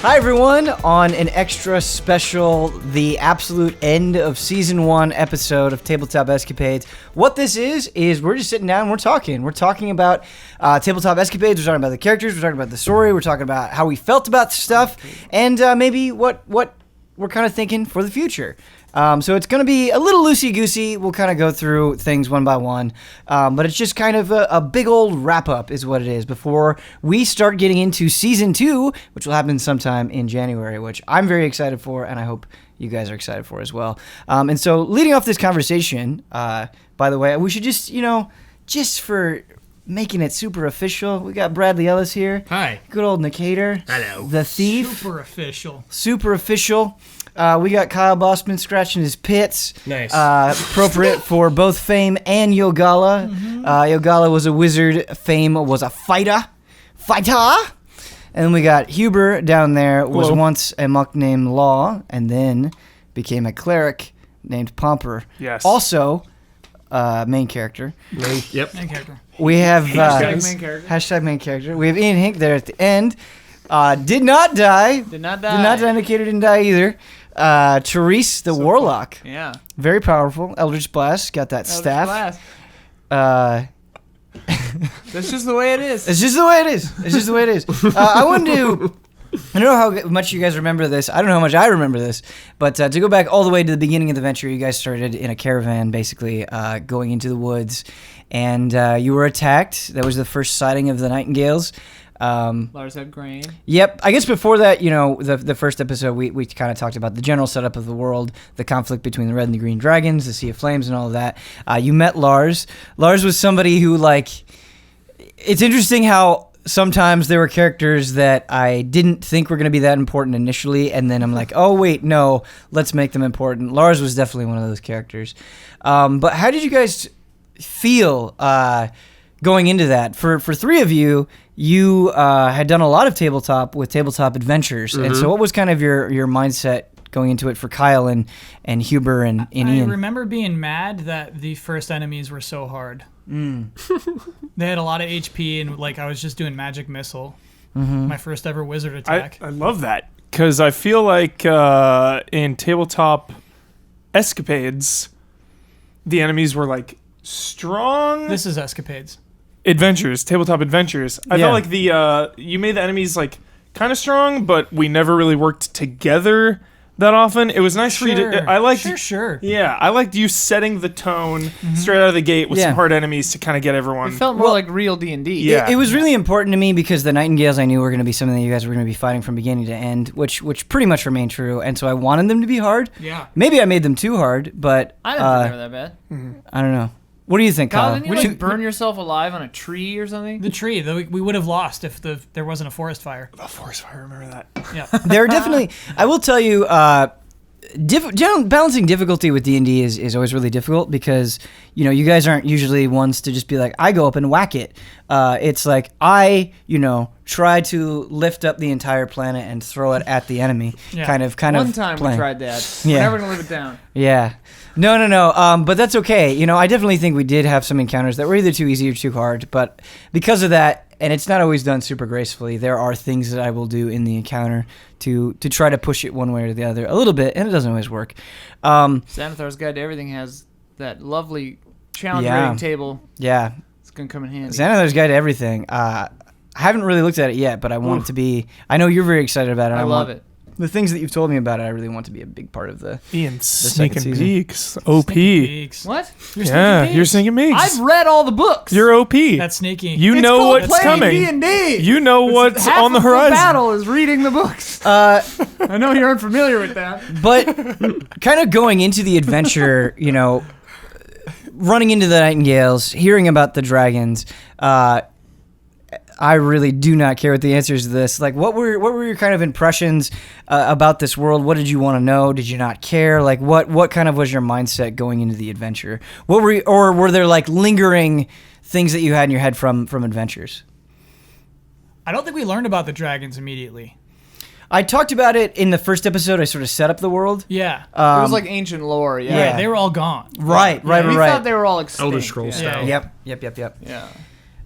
Hi everyone, on an extra special, the absolute end of Season 1 episode of Tabletop Escapades. What this is we're just sitting down and we're talking. We're talking about Tabletop Escapades, we're talking about the characters, we're talking about the story, we're talking about how we felt about stuff, and maybe what we're kind of thinking for the future. So it's going to be a little loosey-goosey. We'll kind of go through things one by one. But it's just kind of a big old wrap-up is what it is before we start getting into Season 2, which will happen sometime in January, which I'm very excited for, and I hope you guys are excited for as well. And so leading off this conversation, by the way, we should just, just for making it super official, we got Bradley Ellis here. Hi. Good old Nicator. Hello. The Thief. Super official. Super official. We got Kyle Bossman scratching his pits. Nice. Appropriate for both Fame and Yogala. Mm-hmm. Yogala was a wizard. Fame was a fighter. And then we got Huber down there, was Hello. once a monk named Law, and then became a cleric named Pomper. Yes. Also, main character. Yep. Main character. We have Hashtag main character. hashtag main character. We have Ian Hink there at the end. Did not die. Did not die. Did not die. Nicator didn't die either. Therese the Warlock. Yeah. Very powerful. Eldritch Blast. Got that staff. That's just the way it is. It's just the way it is. It's just the way it is. I wanted to... I don't know how much you guys remember this. I don't know how much I remember this. But to go back all the way to the beginning of the venture, you guys started in a caravan, basically, going into the woods. And you were attacked. That was the first sighting of the Nightingales. Lars had grain. Yep. I guess before that, the first episode, we kind of talked about the general setup of the world, the conflict between the red and the green dragons, the Sea of Flames, and all of that. You met Lars. Lars was somebody who, it's interesting how sometimes there were characters that I didn't think were going to be that important initially, and then I'm like, oh, wait, no, let's make them important. Lars was definitely one of those characters. But how did you guys feel going into that? For three of you, you had done a lot of tabletop with Tabletop Adventures, and so what was kind of your mindset going into it for Kyle and Huber and Ian? I remember being mad that the first enemies were so hard. They had a lot of HP, and I was just doing magic missile. My first ever wizard attack. I love that because I feel like in Tabletop Escapades, the enemies were strong. This is Escapades. Tabletop Adventures. I felt like you made the enemies kind of strong, but we never really worked together that often. It was nice for you to. I liked. Sure. Yeah, I liked you setting the tone straight out of the gate with some hard enemies to kind of get everyone. It felt more like real D&D. Yeah. It was really important to me because the Nightingales I knew were going to be something that you guys were going to be fighting from beginning to end, which pretty much remained true, and so I wanted them to be hard. Yeah. Maybe I made them too hard, but I didn't think they were that bad. I don't know. What do you think, Kyle? Didn't you burn yourself alive on a tree or something? The tree. We would have lost if there wasn't a forest fire. The forest fire, remember that? Yeah. There are definitely... I will tell you... balancing difficulty with D&D is always really difficult because, you guys aren't usually ones to just be like, I go up and whack it. It's like, I, try to lift up the entire planet and throw it at the enemy. Yeah. Kind of One time playing. we tried that. Yeah. We're never going to live it down. Yeah. No. But that's okay. I definitely think we did have some encounters that were either too easy or too hard. But because of that, and it's not always done super gracefully, there are things that I will do in the encounter to try to push it one way or the other a little bit, and it doesn't always work. Xanathar's Guide to Everything has that lovely challenge rating table. Yeah. It's going to come in handy. Xanathar's Guide to Everything. I haven't really looked at it yet, but I want it to be... I know you're very excited about it. I love it. The things that you've told me about it, I really want to be a big part of the... Ian second sneaking season. peeks. OP. Peaks. What? You're sneaking peeks. I've read all the books. You're OP. That's sneaky. You know what's coming. D&D. You know what's Half on the of horizon. The battle is reading the books. I know you're unfamiliar with that. But kind of going into the adventure, running into the Nightingales, hearing about the dragons, I really do not care what the answers to this. What were your kind of impressions about this world? What did you want to know? Did you not care? What kind of was your mindset going into the adventure? Were there lingering things that you had in your head from adventures? I don't think we learned about the dragons immediately. I talked about it in the first episode. I sort of set up the world. Yeah. It was like ancient lore. Yeah. Right, they were all gone. Right. We thought they were all extinct. Elder Scrolls style. Yep. Yeah.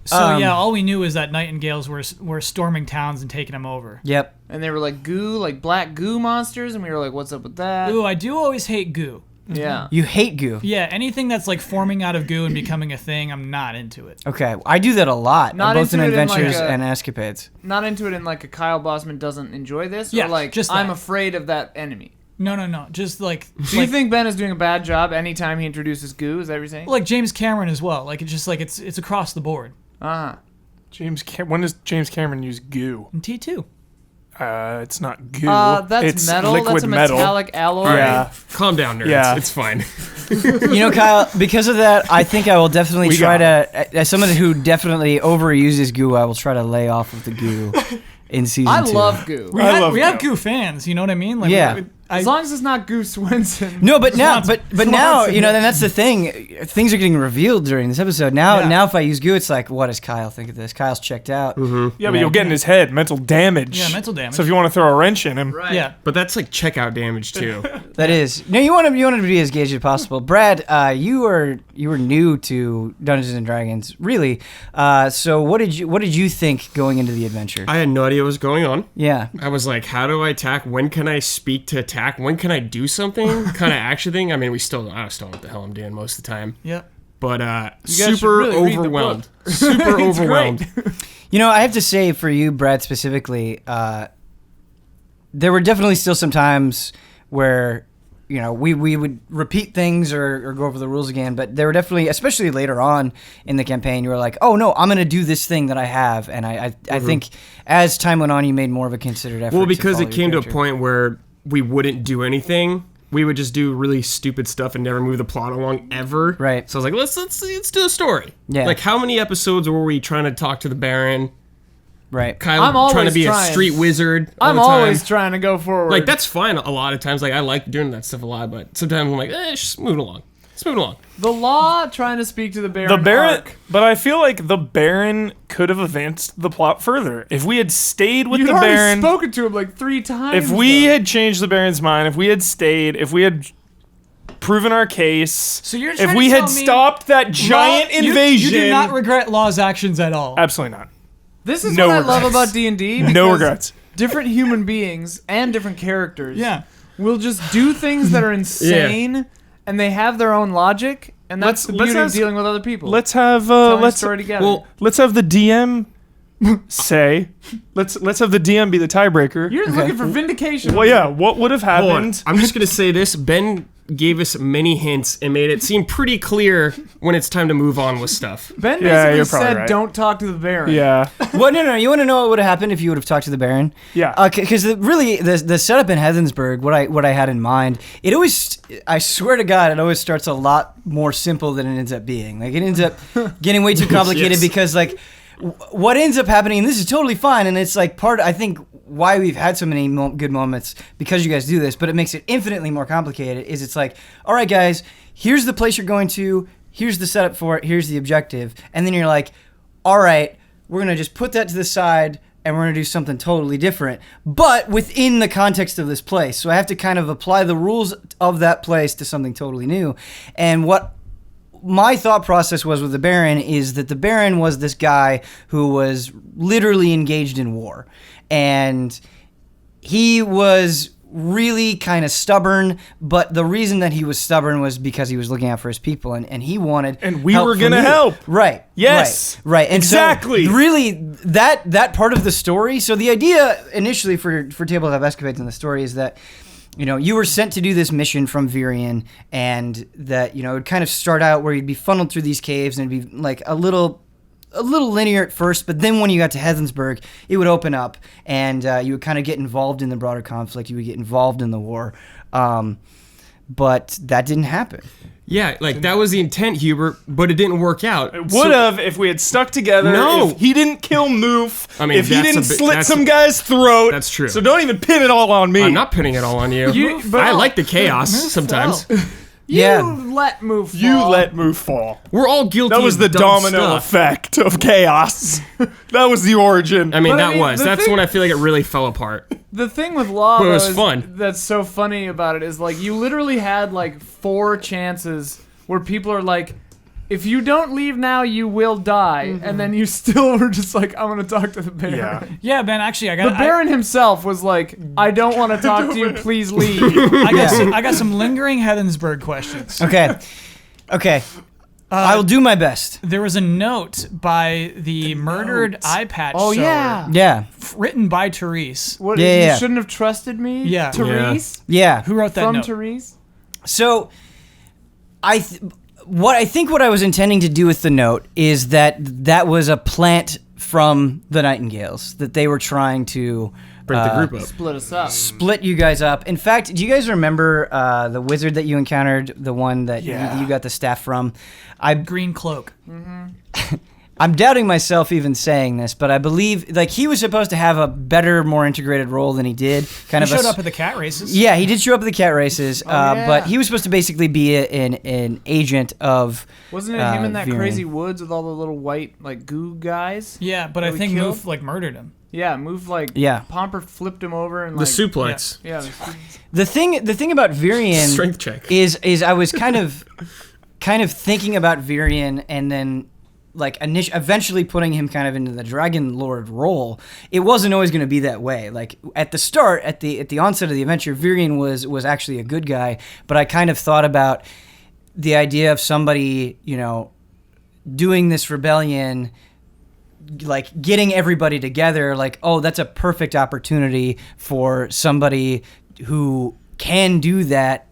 So all we knew is that nightingales were storming towns and taking them over. Yep. And they were like goo, like black goo monsters, and we were like, what's up with that? Ooh, I do always hate goo. Yeah. You hate goo. Yeah, anything that's like forming out of goo and becoming a thing, I'm not into it. Okay, I do that a lot, Not both in into it in, adventures like, and escapades. Not into it in like a Kyle Bossman doesn't enjoy this? Yeah, or like, just I'm that. afraid of that enemy. No. Just like Do you think Ben is doing a bad job anytime he introduces goo? Is that what you're saying? like James Cameron as well. Like it's just like it's across the board. Uh-huh. When does James Cameron use goo? In T2. It's not goo. That's it's metal. liquid That's a metal. metallic alloy. Yeah. Calm down, nerds. Yeah. It's fine. You know, Kyle, because of that, I think I will definitely We try got to, as someone who definitely overuses goo, I will try to lay off of the goo in season 2. I love goo. We love have goo. Goo fans, you know what I mean? Like, Yeah. As long as it's not Goo Swenson. No, but now, but now, Swanson. you know, then that's the thing. Things are getting revealed during this episode. Now, if I use goo, it's like, what does Kyle think of this? Kyle's checked out. Yeah, but you'll get in his head, mental damage. Yeah, mental damage. So if you want to throw a wrench in him, Right. Yeah. But that's like checkout damage too. That is. No, you want to be as engaged as possible. Brad, you were new to Dungeons and Dragons, really. So what did you think going into the adventure? I had no idea what was going on. Yeah. I was like, how do I attack? When can I speak to attack? When can I do something? Kind of action thing. I mean, I still don't know what the hell I'm doing most of the time. Yep. But guys super should really read the overwhelmed. book. Super overwhelmed. You know, I have to say for you, Brad, specifically, there were definitely still some times where, you know, we would repeat things or go over the rules again, but there were definitely, especially later on in the campaign, you were like, oh no, I'm going to do this thing that I have. And I think as time went on, you made more of a considered effort. Well, because to it came to a point where we wouldn't do anything. We would just do really stupid stuff and never move the plot along ever. Right. So I was like, let's do a story. Yeah. Like, how many episodes were we trying to talk to the Baron? Right. Kyle I'm always trying to be trying. a street wizard. all I'm the time. always trying to go forward. Like, that's fine a lot of times. Like, I like doing that stuff a lot, but sometimes I'm like, just move it along. Let's move it along. the law trying to speak to the Baron. the Baron. arc. But I feel like the Baron could have advanced the plot further if we had stayed with You'd the already Baron. spoken to him like 3 times. If we though. had changed the Baron's mind, if we had stayed, if we had proven our case, So you're if trying we to had tell me stopped that giant You invasion, do not regret Law's actions at all. absolutely not. This is No what I love regrets. about D&D. No because regrets. Different human beings and different characters Yeah. will just do things that are insane, and they have their own logic, and that's Let's- the let's beauty of ask- dealing with other people. Let's have Telling a let's story together. Well, let's have the DM say. Let's have the DM be the tiebreaker. You're looking for vindication. Well, yeah. What would have hold on. happened? I'm just going to say this. Ben gave us many hints and made it seem pretty clear when it's time to move on with stuff. Ben Yeah, basically you're probably said, right. "Don't talk to the Baron." Yeah. Well, no. You want to know what would have happened if you would have talked to the Baron? Yeah. Because really, the setup in Heathensburg, what I had in mind, it always, I swear to God, it always starts a lot more simple than it ends up being. Like, it ends up getting way too complicated Yes. because, like, what ends up happening, and this is totally fine, and it's like I think why we've had so many good moments because you guys do this, but it makes it infinitely more complicated, is it's like, all right, guys, here's the place you're going to, here's the setup for it, here's the objective, and then you're like, all right, we're going to just put that to the side, and we're going to do something totally different, but within the context of this place. So I have to kind of apply the rules of that place to something totally new. And what my thought process was with the Baron is that the Baron was this guy who was literally engaged in war. And he was really kind of stubborn, but the reason that he was stubborn was because he was looking out for his people, and he wanted And we help were from gonna you. help. Right. Yes. Right. And Exactly. so really that part of the story, so the idea initially for Tabletop Escapades in the story is that, you know, you were sent to do this mission from Virion, and that, you know, it would kind of start out where you'd be funneled through these caves, and it'd be like a little linear at first, but then when you got to Heathensburg, it would open up, and you would kind of get involved in the broader conflict. You would get involved in the war, but that didn't happen. Yeah, like, that was the intent, Hubert, but it didn't work out. It would have if we had stuck together. No. If he didn't kill Moof. I mean, if he that's didn't a bit- slit that's some a- guy's throat. That's true. So don't even pin it all on me. I'm not pinning it all on you. I like the chaos sometimes. Yeah. You let move. Fall. You let Moof fall. We're all guilty That was of the dumb domino stuff. effect of chaos. That was the origin. I mean, But I that mean, was. the That's thing- when I feel like it really fell apart. The thing with Law, But it though, was is fun. that's so funny about it is, like, you literally had like 4 chances where people are like, if you don't leave now, you will die. And then you still were just like, I'm gonna talk to the Baron. Yeah. Yeah, Ben. Actually, I got The Baron himself was like, I don't want to talk to you. Please leave. I got some lingering Heathensburg questions. Okay. I will do my best. There was a note by the murdered eye patch Oh, sewer yeah. Yeah. written by Therese. What? Yeah. You shouldn't have trusted me. Yeah. Therese. Yeah. Who wrote that From note? Therese. So, what I was intending to do with the note is that was a plant from the Nightingales that they were trying to Break the group up. Split us up. split you guys up. In fact, do you guys remember the wizard that you encountered, the one that Yeah. you got the staff from? Green cloak. I'm doubting myself even saying this, but I believe like he was supposed to have a better, more integrated role than he did. He showed up at the cat races. Yeah, he did show up at the cat races, yeah. but he was supposed to basically be an agent of. Wasn't it him in that Viren. crazy woods with all the little white like goo guys? Yeah, but That I we think killed? Moof murdered him. Yeah, Move like Pomper flipped him over and The like suplex. Yeah. The thing about Virion Strength check. is I was kind of thinking about Virion and then like eventually putting him kind of into the Dragon Lord role. It wasn't always going to be that way. Like at the start, at the onset of the adventure, Virion was actually a good guy, but I kind of thought about the idea of somebody, doing this rebellion, like getting everybody together, like, oh, that's a perfect opportunity for somebody who can do that,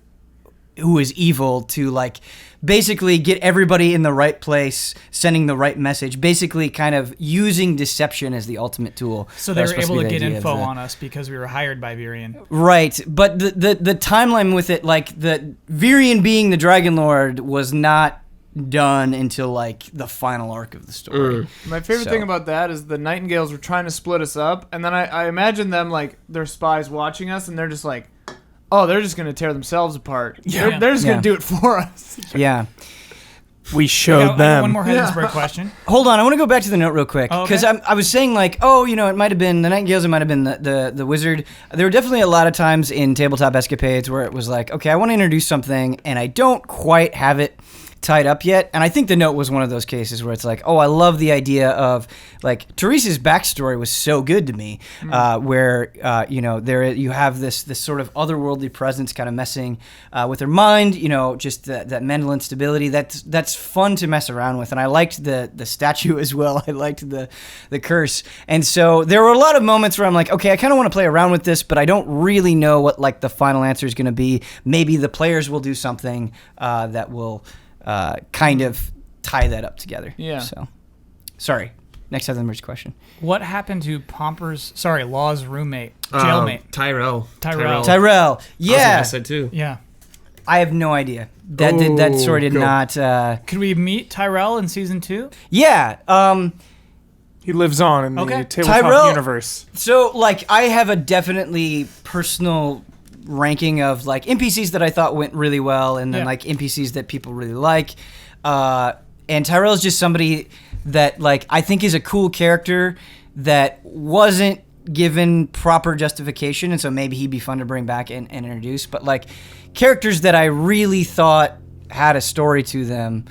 who is evil, to like basically get everybody in the right place, sending the right message, basically kind of using deception as the ultimate tool. So they were able to get info on us because we were hired by Virion. Right, but the timeline with it, like the Virion being the Dragon Lord was not done until like the final arc of the story. My favorite thing about that is the Nightingales were trying to split us up, and then I imagine them like they're spies watching us, and they're just like, oh, they're just gonna tear themselves apart. Yeah. They're just gonna do it for us. Yeah. We I showed got them. one more Heathensburg question. Hold on, I want to go back to the note real quick Oh, because okay. I was saying like, oh, it might have been the Nightingales, it might have been the wizard. There were definitely a lot of times in Tabletop Escapades where it was like, okay, I want to introduce something and I don't quite have it tied up yet, and I think the note was one of those cases where it's like, oh, I love the idea of like Therese's backstory was so good to me, where there you have this sort of otherworldly presence kind of messing with her mind, just that mental instability. That's fun to mess around with, and I liked the statue as well. I liked the curse, and so there were a lot of moments where I'm like, okay, I kind of want to play around with this, but I don't really know what like the final answer is going to be. Maybe the players will do something that will kind of tie that up together. Yeah. So, sorry. Next Heathensburg question. What happened to Law's roommate, jailmate? Tyrell. Tyrell. Yeah. I said too. Yeah. I have no idea. That story did go. not. Could we meet Tyrell in season 2? Yeah. He lives on in Okay. the tabletop Tyrell- universe. So, like, I have a definitely personal ranking of like NPCs that I thought went really well, and then Yeah. like NPCs that people really like. And Tyrell's just somebody that like I think is a cool character that wasn't given proper justification, and so maybe he'd be fun to bring back and introduce. But like characters that I really thought had a story to them,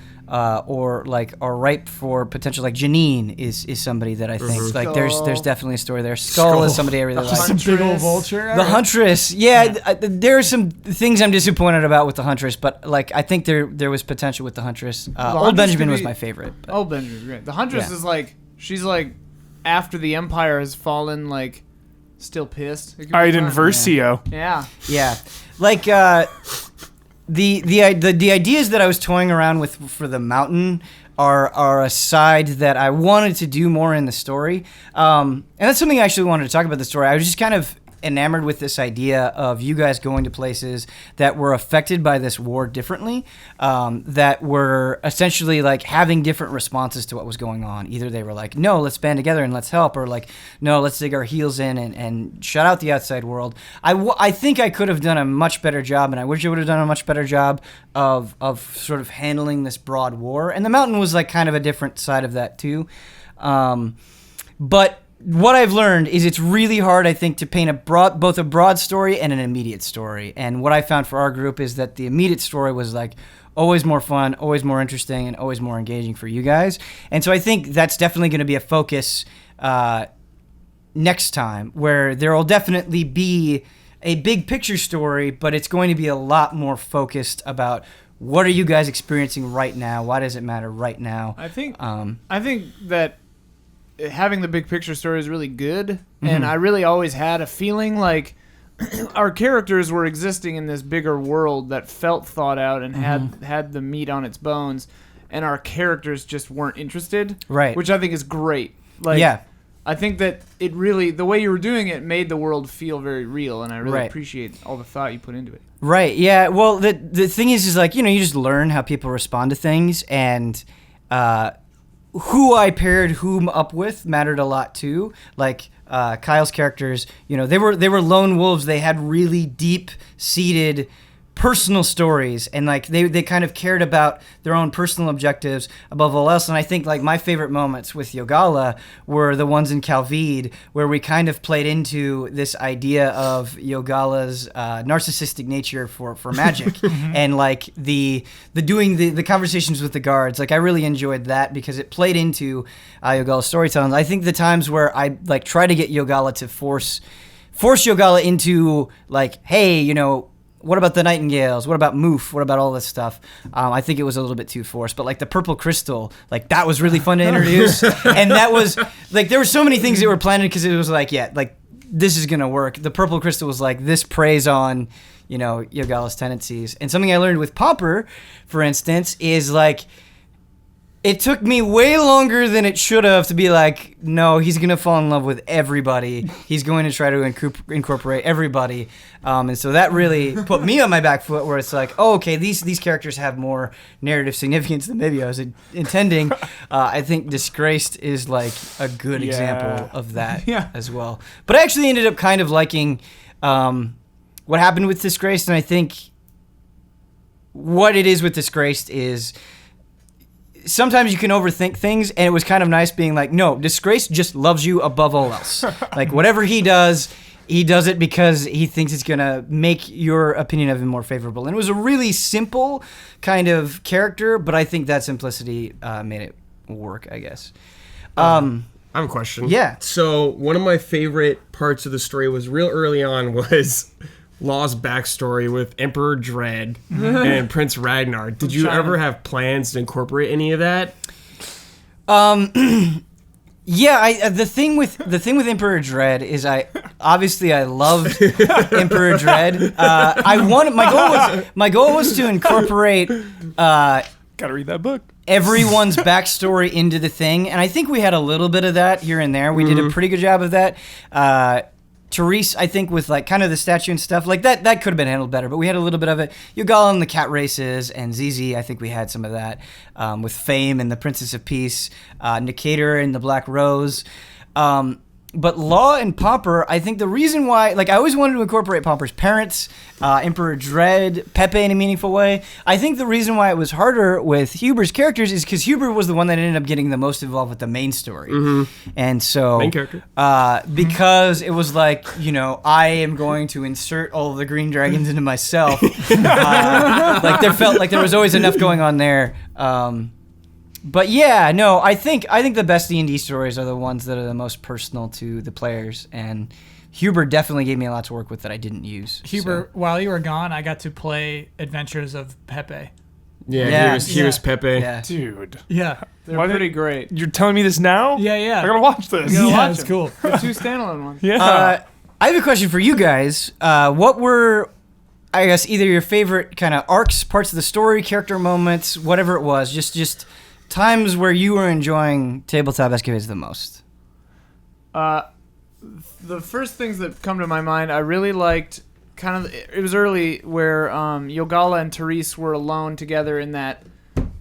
or like are ripe for potential. Like Janine is somebody that I think like there's definitely a story there. Skull is somebody I really like. Just a big old vulture. The Huntress, there are some things I'm disappointed about with the Huntress, but like I think there was potential with the Huntress. Old Huntress Benjamin could was be- my favorite. But. Oh, Benjamin's great. The Huntress Yeah. is like she's like after the Empire has fallen, like still pissed. It could be Iden fun. Versio. Yeah. Yeah, like the ideas that I was toying around with for the mountain are a side that I wanted to do more in the story, and that's something I actually wanted to talk about the story. I was just kind of enamored with this idea of you guys going to places that were affected by this war differently, that were essentially like having different responses to what was going on. Either they were like, no, let's band together and let's help, or like, no, let's dig our heels in and shut out the outside world. I think I could have done a much better job, and I wish I would have done a much better job of sort of handling this broad war. And the mountain was like kind of a different side of that too. But what I've learned is it's really hard, I think, to paint both a broad story and an immediate story. And what I found for our group is that the immediate story was like, always more fun, always more interesting, and always more engaging for you guys. And so I think that's definitely going to be a focus next time, where there will definitely be a big picture story, but it's going to be a lot more focused about what are you guys experiencing right now? Why does it matter right now? I think that having the big picture story is really good, and I really always had a feeling like our characters were existing in this bigger world that felt thought out and had the meat on its bones, and our characters just weren't interested. Right. Which I think is great. Like, yeah. I think that it really, the way you were doing it made the world feel very real, and I really Right. appreciate all the thought you put into it. Right. Yeah. Well, the thing is like, you just learn how people respond to things, and who I paired whom up with mattered a lot too. Like Kyle's characters, they were lone wolves. They had really deep-seated personal stories, and like they kind of cared about their own personal objectives above all else. And I think like my favorite moments with Yogala were the ones in Calvide, where we kind of played into this idea of Yogala's narcissistic nature for magic, and like the conversations with the guards. Like I really enjoyed that because it played into Yogala's storytelling. I think the times where I like try to get Yogala to force Yogala into like, hey, what about the Nightingales? What about Moof? What about all this stuff? I think it was a little bit too forced, but like the Purple Crystal, like that was really fun to introduce. And that was like, there were so many things that were planned because it was like, yeah, like this is going to work. The Purple Crystal was like, this preys on, Yogala's tendencies. And something I learned with Pomper, for instance, is like, it took me way longer than it should have to be like, no, he's going to fall in love with everybody. He's going to try to incorporate everybody. And so that really put me on my back foot, where it's like, oh, okay, these characters have more narrative significance than maybe I was intending. I think Disgraced is like a good example of that as well. But I actually ended up kind of liking what happened with Disgraced. And I think what it is with Disgraced is, sometimes you can overthink things, and it was kind of nice being like, no, Disgrace just loves you above all else. Like, whatever he does it because he thinks it's going to make your opinion of him more favorable. And it was a really simple kind of character, but I think that simplicity made it work, I guess. I have a question. Yeah. So, one of my favorite parts of the story was real early on was Law's backstory with Emperor Dread and Prince Ragnar. Did you ever have plans to incorporate any of that? Yeah, the thing with Emperor Dread is I loved Emperor Dread. My goal was to incorporate Gotta read that book. everyone's backstory into the thing, and I think we had a little bit of that here and there. We did a pretty good job of that. Therese, I think, with like kind of the statue and stuff like that could have been handled better, but we had a little bit of it. Yogala and the cat races, and Zizi, I think we had some of that with Fame and the Princess of Peace, Nicator and the Black Rose. But Law and Pomper, I think the reason why, like I always wanted to incorporate Pomper's parents, Emperor Dread, Pepe in a meaningful way. I think the reason why it was harder with Huber's characters is because Huber was the one that ended up getting the most involved with the main story. And so, Main character. because it was like, I am going to insert all of the green dragons into myself. Like there felt like there was always enough going on there. But yeah, no, I think the best D&D stories are the ones that are the most personal to the players, and Huber definitely gave me a lot to work with that I didn't use. Huber, while you were gone, I got to play Adventures of Pepe. Yeah, he was Pepe. Yeah. Dude. Yeah. They're pretty great. You're telling me this now? Yeah. I gotta watch this. Yeah, it's cool. The two standalone ones. Yeah. I have a question for you guys. What were, I guess, either your favorite kind of arcs, parts of the story, character moments, whatever it was, just times where you were enjoying Tabletop Escapades the most? The first things that come to my mind, I really liked kind of, it was early where Yogala and Therese were alone together in that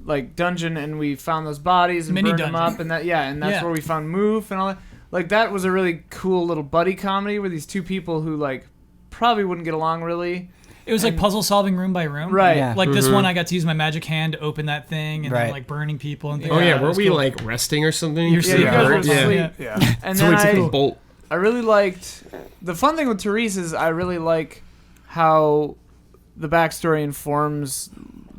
like dungeon, and we found those bodies and Mini burned them dungeon. up, and that's where we found Moof and all that. Like that was a really cool little buddy comedy with these two people who like probably wouldn't get along really. It was like puzzle solving room by room. Right. Yeah. Like this one, I got to use my magic hand to open that thing and then like burning people and things. Oh yeah, It weren't was we cool. like resting or something? You're Yeah, you guys were Yeah. asleep. Yeah. And So then we took the bolt. I really liked the fun thing with Therese is I really like how the backstory informs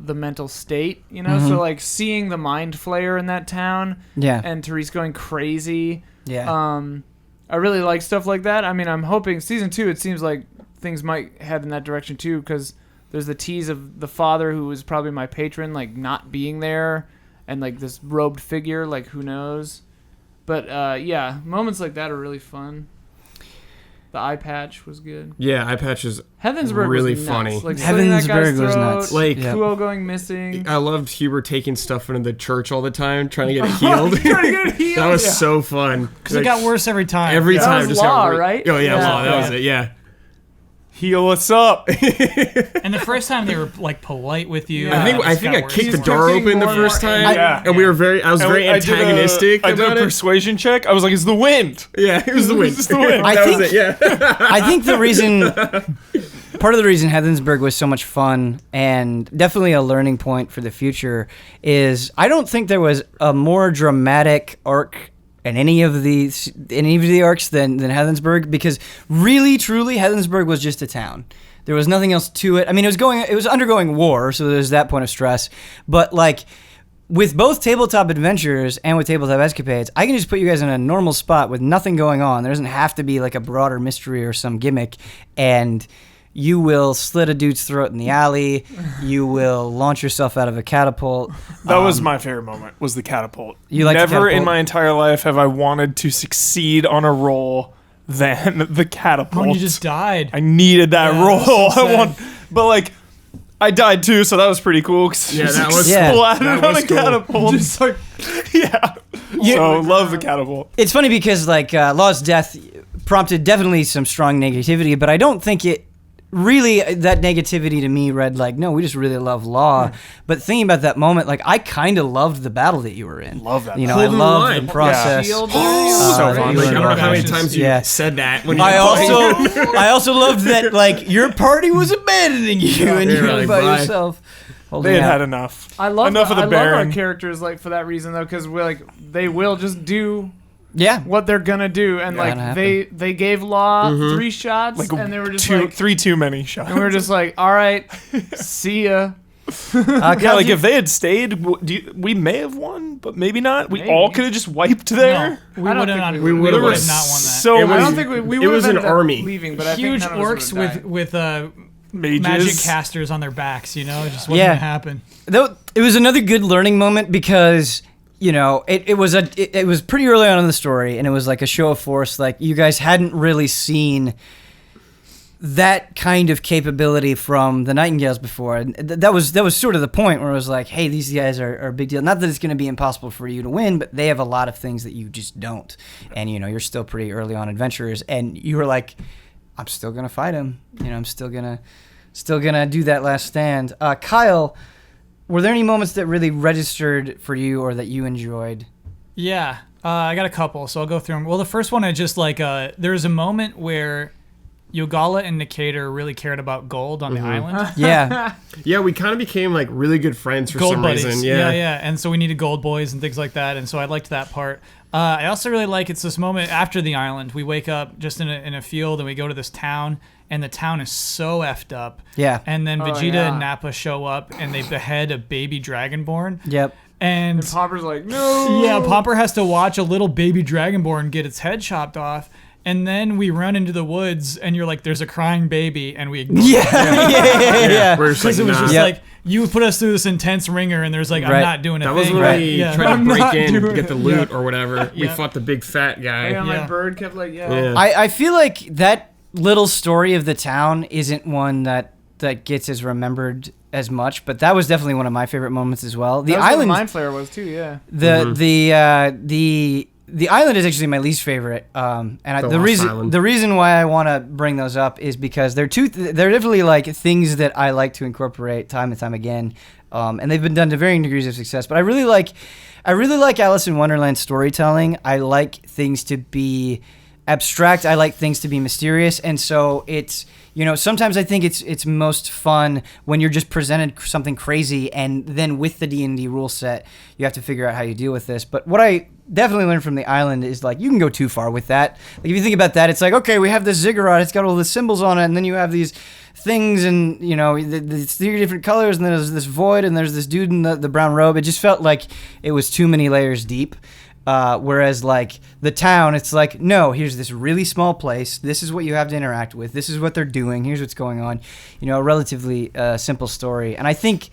the mental state, you know. So like seeing the mind flayer in that town, and Therese going crazy. I really like stuff like that. I mean, I'm hoping season 2. It seems like things might head in that direction too, because there's the tease of the father, who was probably my patron, like not being there, and like this robed figure, like who knows. But yeah, moments like that are really fun. The eye patch was good. Yeah, eye patch is Heavensburg really was funny. Nuts. Like Heavensburg was nuts. Like Kuo going missing. I loved Hubert taking stuff into the church all the time, trying to get it healed. That was so fun. Because it got worse every time. Every That time, was just Law, got right? Oh yeah, Law. That was it. Yeah. Heal us up. And the first time they were like polite with you. Yeah. I think I kicked the She's door cooking open the more first time, Yeah. and I was very antagonistic I did about a it. persuasion check. I was like, "It's the wind." Yeah, it was the wind. It's the wind. I That think- was it. Yeah. I think part of the reason Heavensburg was so much fun and definitely a learning point for the future is I don't think there was a more dramatic arc in any of the arcs than Heavensburg, because really truly Heavensburg was just a town. There was nothing else to it. I mean, it was undergoing war, so there's that point of stress. But like with both Tabletop Adventures and with Tabletop Escapades, I can just put you guys in a normal spot with nothing going on. There doesn't have to be like a broader mystery or some gimmick, and you will slit a dude's throat in the alley. You will launch yourself out of a catapult. That was my favorite moment. Was the catapult. You like the Never in catapult? my entire life have I wanted to succeed on a roll than the catapult. When you just died. I needed that Yeah, roll. that's so sad. But like, I died too, so that was pretty cool. Cause Yeah, just that was- Yeah. splattered that on was a cool. catapult. Just like, yeah. So love the catapult. It's funny because like Law's death prompted definitely some strong negativity, but I don't think it really, that negativity to me read like, no, we just really love Law. But thinking about that moment, like I kind of loved the battle that you were in. Love that You know, battle. I loved Holding the the line. process. Shield. So you fun. were Like, I don't know how many Interactions. times you Yeah. said that when you I also loved that like your party was abandoning you and Yeah, you were like, by bye. yourself. They had out. had enough. I love enough of the I love our Baron. characters like for that reason though, because we're like they will just do Yeah. what they're gonna do, and Gonna like they gave Law 3 shots, Like and they were just three too many shots. and we were just like, all right, see ya. Yeah, like if they had stayed, we may have won, but maybe not. We Maybe. all could have just wiped there. No, we I don't would think not. we We would've would won. have not won that. So It I was- don't think we it was would've an ended up army. leaving, but I Huge think none of us orcs would've with died. Mages. magic casters on their backs. You know, it just wasn't Yeah. gonna happen. Though it was another good learning moment because you know it was pretty early on in the story, and it was like a show of force. Like you guys hadn't really seen that kind of capability from the Nightingales before, and that was sort of the point where it was like, hey, these guys are a big deal. Not that it's going to be impossible for you to win, but they have a lot of things that you just don't, and you know you're still pretty early on adventurers, and you were like, I'm still gonna fight him. You know, I'm still gonna do that last stand. Kyle, were there any moments that really registered for you or that you enjoyed? Yeah, I got a couple, so I'll go through them. Well, the first one, I just like there was a moment where Yogala and Nikator really cared about gold on the island. Yeah, Yeah, we kind of became like really good friends for Gold some buddies. reason. Yeah. And so we needed gold boys and things like that, and so I liked that part. I also really like it's this moment after the island. We wake up just in a field and we go to this town, and the town is so effed up. yeah, And then Vegeta yeah. and Nappa show up and they behead a baby dragonborn. yep. And And Popper's like, no. yeah, Popper has to watch a little baby dragonborn get its head chopped off. And then we run into the woods, and you're like, "There's a crying baby," and we ignore it. Yeah. We're just like, Because it was nah. just Yep. like you put us through this intense ringer, and there's like, Right. I'm not doing a That was thing. when Right. we Yeah. tried to I'm break not in, doing get the it. loot or whatever. We Yeah. fought the big fat guy. And my Yeah. bird kept like, Yeah. I feel like that little story of the town isn't one that gets as remembered as much, but that was definitely one of my favorite moments as well. The That was what island, Mind Flayer was too, yeah. the island is actually my least favorite, and The the Lost Island. reason why I want to bring those up is because they're definitely like things that I like to incorporate time and time again, and they've been done to varying degrees of success. But I really like Alice in Wonderland storytelling. I like things to be abstract. I like things to be mysterious, and so it's. You know, sometimes I think it's most fun when you're just presented something crazy, and then with the D&D rule set, you have to figure out how you deal with this. But what I definitely learned from the island is like you can go too far with that. Like if you think about that, it's like okay, we have this ziggurat, it's got all the symbols on it, and then you have these things, and the 3 different colors, and then there's this void, and there's this dude in the brown robe. It just felt like it was too many layers deep. Whereas like the town, it's like, no, here's this really small place. This is what you have to interact with. This is what they're doing. Here's what's going on. A relatively simple story. And I think,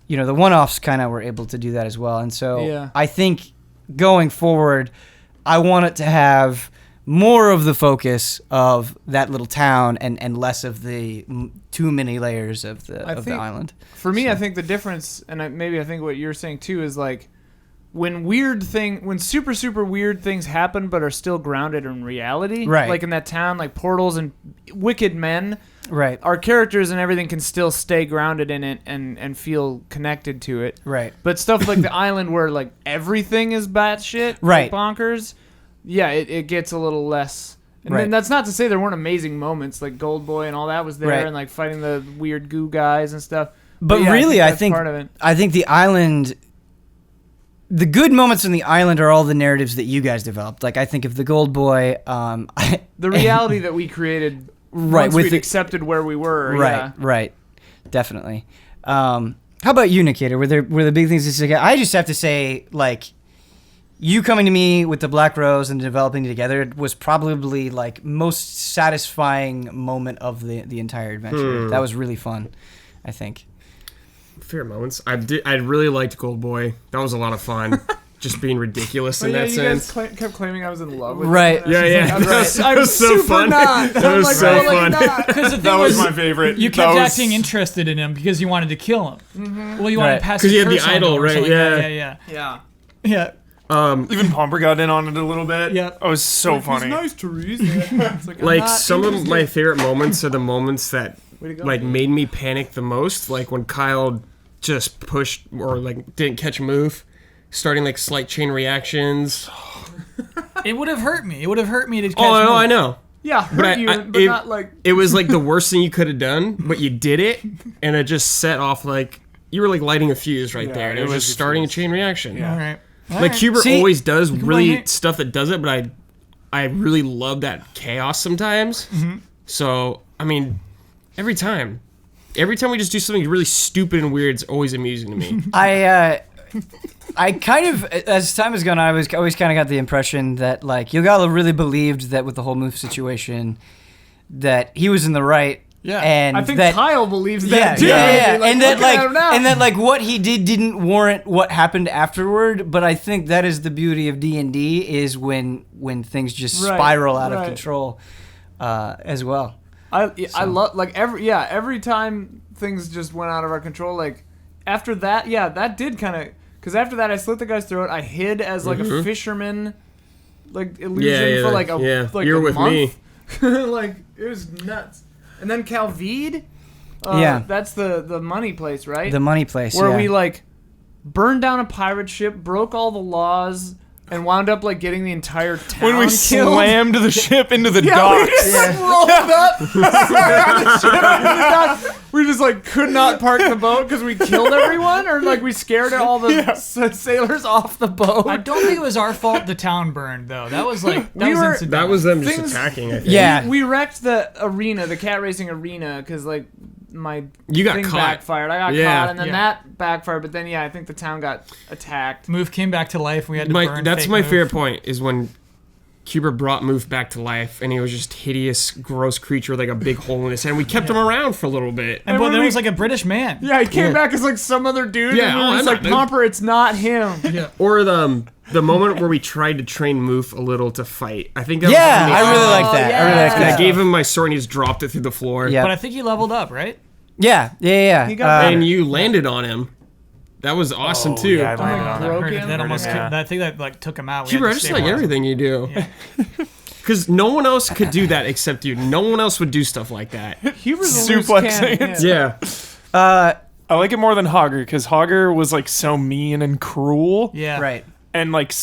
the one-offs kind of were able to do that as well. And so I think going forward, I want it to have more of the focus of that little town and less of the too many layers of the island. For me, I think the difference, and I think what you're saying too, is like when super, super weird things happen but are still grounded in reality, right? Like in that town, like portals and wicked men, right? Our characters and everything can still stay grounded in it and feel connected to it, right? But stuff like the island where like everything is batshit, right? Like bonkers. Yeah, it gets a little less. And then that's not to say there weren't amazing moments, like Gold Boy and all that was there, and like fighting the weird goo guys and stuff. But yeah, really, I think part of it. I think the island, the good moments in the island are all the narratives that you guys developed. Like I think of the Gold Boy, the reality that we created, right? Once we'd accepted where we were, right, definitely. How about you, Nikita? Were the big things? I just have to say, like, you coming to me with the Black Rose and developing it together was probably like most satisfying moment of the entire adventure. That was really fun, I think. Fair moments. I really liked Gold Boy. That was a lot of fun. Just being ridiculous in that sense. You guys kept claiming I was in love with right. him. Yeah. That was so fun. That was so fun. That was my favorite. You kept acting interested in him because you wanted to kill him. Mm-hmm. Well, you wanted to pass. Because you had the idol, right? Yeah. Even Pomper got in on it a little bit. Yeah. It was so funny. He's nice, Therese. Like some of my favorite moments are the moments that like made me panic the most. Like when Kyle just pushed or like didn't catch a move, starting like slight chain reactions. It would have hurt me. It would have hurt me to catch Oh, move. I know. Yeah, hurt but not like. It was like the worst thing you could have done, but you did it, and it just set off like you were like lighting a fuse right there. And it was just starting a chain reaction. Yeah. All right. Like Hubert always does really stuff that does it, but I really love that chaos sometimes. Mm-hmm. So I mean, every time we just do something really stupid and weird, it's always amusing to me. I kind of, as time has gone on, I always kind of got the impression that like Yogala really believed that with the whole move situation, that he was in the right. Yeah, and I think that, Kyle believes that too. Yeah. Like, and that like what he didn't warrant what happened afterward. But I think that is the beauty of D&D is when things just spiral out of control, as well. I love like every time things just went out of our control. Like after that, that did kind of because after that I slit the guy's throat. I hid as like a fisherman, like illusion for like You're a with month. me. Like it was nuts. And then Calvide, that's the money place, right? The money place, where we like burned down a pirate ship, broke all the laws, and wound up like getting the entire town when we killed. slammed the ship into the docks. We just like rolled up, slammed the ship into the dock. We just like could not park the boat because we killed everyone, or like we scared all the sailors off the boat. I don't think it was our fault the town burned though. That was like that was them just attacking. I think. Yeah, we wrecked the arena, the cat racing arena, because like my thing caught. backfired. I got caught, and then that backfired. But then I think the town got attacked. Move came back to life. We had to burn. That's fake my Move. favorite point is when Cuber brought Move back to life, and he was just hideous, gross creature with like a big hole in his head. We kept him around for a little bit. And then it was like a British man. Yeah, he came back as like some other dude. Yeah, and we were just like Pomper, it's not him. Yeah. Or the moment where we tried to train Moof a little to fight. I think that was I really like that. Yeah. I really like that. I gave him my sword and he just dropped it through the floor. Yeah. But I think he leveled up, right? Yeah. He got and you landed on him. That was awesome too. Yeah, I landed on I heard him. that almost. I think that like took him out. We Cuber, I had to just like stabilize him. everything you do. Because no one else could do that except you. No one else would do stuff like that. Huber's a loose Suplexing. cannon. Yeah. I like it more than Hogger because Hogger was like so mean and cruel. Yeah. Right. And like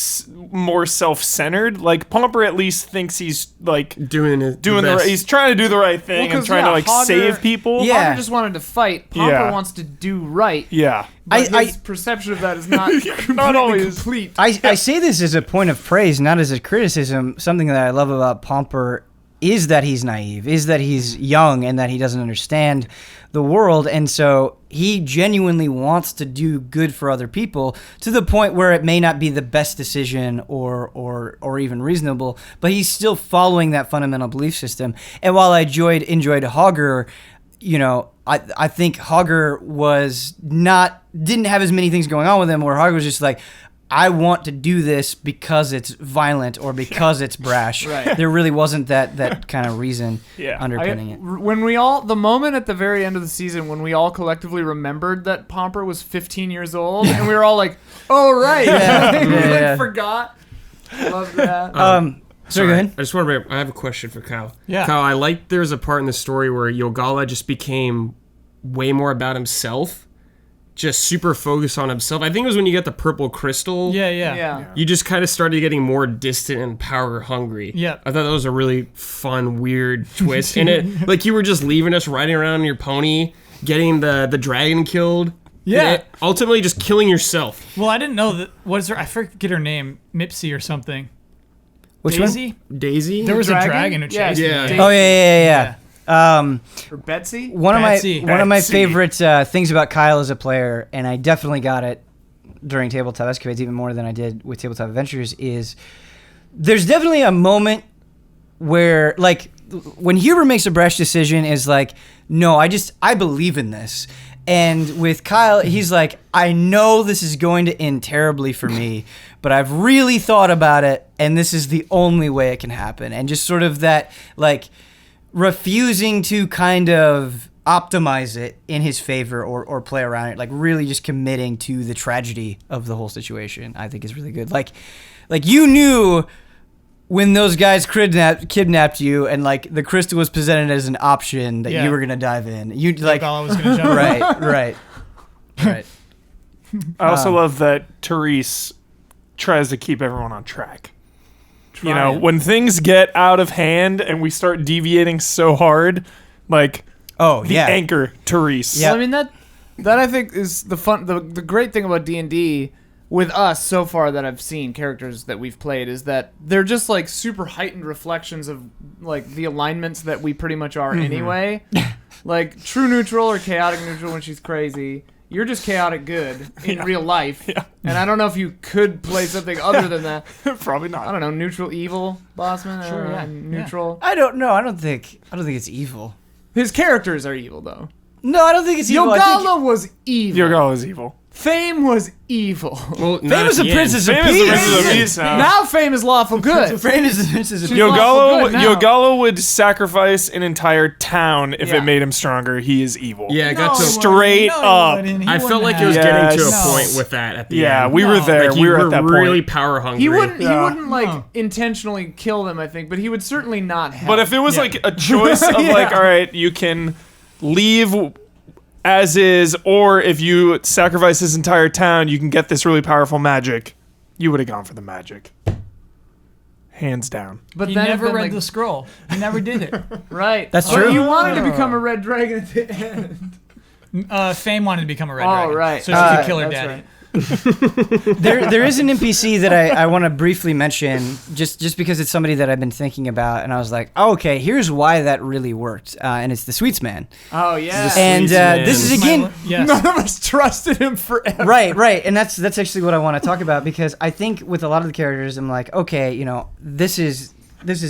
more self-centered. Like Pomper at least thinks he's like doing the right. He's trying to do the right thing and trying to like Hogger- save people. Yeah. Pomper just wanted to fight. Pomper wants to do right. Yeah. But his perception of that is not Not always. complete. I say this as a point of praise, not as a criticism. Something that I love about Pomper is that he's naive, is that he's young and that he doesn't understand the world. And so he genuinely wants to do good for other people to the point where it may not be the best decision or even reasonable, but he's still following that fundamental belief system. And while I enjoyed Hogger, you know, I think Hogger didn't have as many things going on with him, where Hogger was just like, I want to do this because it's violent or because it's brash. Right. There really wasn't that kind of reason underpinning it. When the moment at the very end of the season when we all collectively remembered that Pomper was 15 years old, and we were all like, oh, right. We forgot. Love that. Sorry, go ahead. I just want to I have a question for Kyle. Yeah. Kyle, I like there's a part in the story where Yogala just became way more about himself. Just super focused on himself. I think it was when you got the purple crystal. Yeah. You just kind of started getting more distant and power hungry. Yeah. I thought that was a really fun, weird twist in it. Like you were just leaving us riding around on your pony, getting the dragon killed. Yeah. Ultimately just killing yourself. Well, I didn't know that. What is her? I forget her name. Mipsy or something. Which Daisy? one? Daisy? There was Dragon? a dragon who Yeah. chased Yeah. me. Oh, yeah. Or Betsy? One of Betsy. my favorite things about Kyle as a player, and I definitely got it during Tabletop Escapades even more than I did with Tabletop Adventures, is there's definitely a moment where, like, when Huber makes a brash decision, is like, no, I believe in this. And with Kyle, he's like, I know this is going to end terribly for me, but I've really thought about it, and this is the only way it can happen. And just sort of that, like, refusing to kind of optimize it in his favor or play around it, like really just committing to the tragedy of the whole situation, I think is really good. Like you knew when those guys kidnapped you and like the crystal was presented as an option that you were gonna dive in. You like I was gonna jump. right. I also love that Therese tries to keep everyone on track. You know, when things get out of hand and we start deviating so hard, like anchor, Therese. Yeah. Well, I mean that I think is the fun. The great thing about D&D with us so far that I've seen characters that we've played is that they're just like super heightened reflections of like the alignments that we pretty much are anyway. Like true neutral or chaotic neutral when she's crazy. You're just chaotic good in real life. Yeah. And I don't know if you could play something other than that. Probably not. I don't know, neutral evil, Bossman? Sure, yeah. Neutral. I don't know. I don't think it's evil. His characters are evil, though. No, I don't think it's evil. Yogala was evil. Yogala is evil. Fame was evil. Well, Fame is a princess of Fame is the peace. Princess of Peace now. Now Fame is lawful good. Fame is the princess of peace. lawful good now. Yogala would sacrifice an entire town if Yeah. it made him stronger. He is evil. Yeah, I got to. Straight up. I felt like it was getting to a point with that at the end. Yeah, we were there. Like we were at that really point. power hungry. He wouldn't No. like intentionally kill them, I think, but he would certainly not help. But if it was like a choice of like, all right, you can leave as is, or if you sacrifice this entire town, you can get this really powerful magic, you would have gone for the magic. Hands down. But He then never if read like, the scroll. He never did it. right. That's But true. you wanted to become a red dragon at the end. Fame wanted to become a red Oh, dragon. right. So she could kill her That's daddy. right. There is an NPC that I want to briefly mention just because it's somebody that I've been thinking about, and I was like, oh, okay, here's why that really worked, and it's the Sweets Man. Oh, yeah. And Man. this is again Yes. None of us trusted him forever. right, and that's actually what I want to talk about, because I think with a lot of the characters, I'm like, okay, you know, this is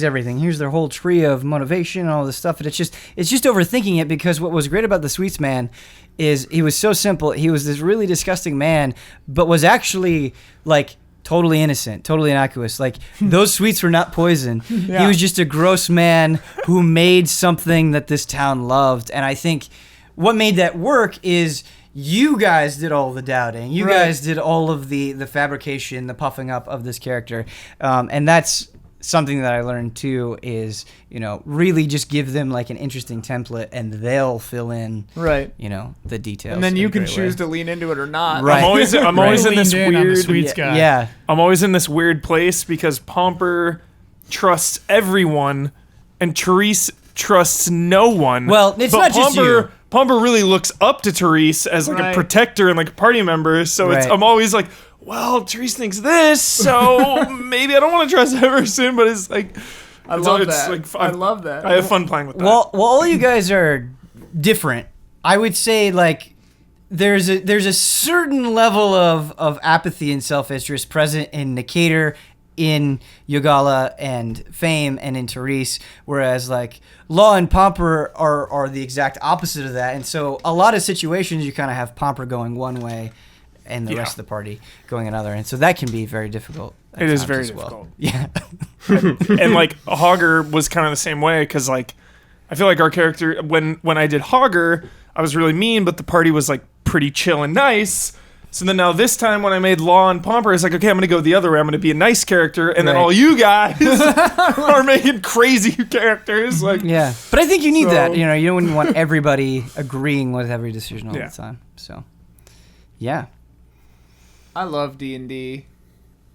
everything. Here's their whole tree of motivation and all this stuff, and it's just overthinking it, because what was great about the Sweets Man is he was so simple. He was this really disgusting man, but was actually like totally innocent, totally innocuous. Like those sweets were not poison. Yeah. He was just a gross man who made something that this town loved. And I think what made that work is you guys did all the doubting. You guys did all of the fabrication, the puffing up of this character. And that's something that I learned too, is, you know, really just give them like an interesting template and they'll fill in, Right. you know, the details. And then in you a can great choose way. to lean into it or not. Right. I'm always in this Leaned in on the weird. sweets guy. Yeah. I'm always in this weird place because Pomper trusts everyone, and Therese trusts no one. Well, it's but not just you. Pomper really looks up to Therese as like Right. a protector and like a party member. So Right. I'm always like, well, Therese thinks this, so maybe I don't want to trust Everson, but it's like, I love it's that. like I love that. I have fun playing with that. Well, all you guys are different. I would say like there's a certain level of apathy and self-interest present in Nikator, in Yogala and Fame, and in Therese, whereas like Law and Pomper are the exact opposite of that. And so a lot of situations you kind of have Pomper going one way and the rest of the party going another. And so that can be very difficult. It is very difficult. Yeah. And like Hogger was kind of the same way, because like I feel like our character, when I did Hogger, I was really mean, but the party was like pretty chill and nice. So then now this time when I made Law and Pomper, it's like, okay, I'm going to go the other way. I'm going to be a nice character. And then all you guys are making crazy characters. Like, yeah. But I think you need that. You know, you wouldn't want everybody agreeing with every decision all the time. So, yeah. I love D&D.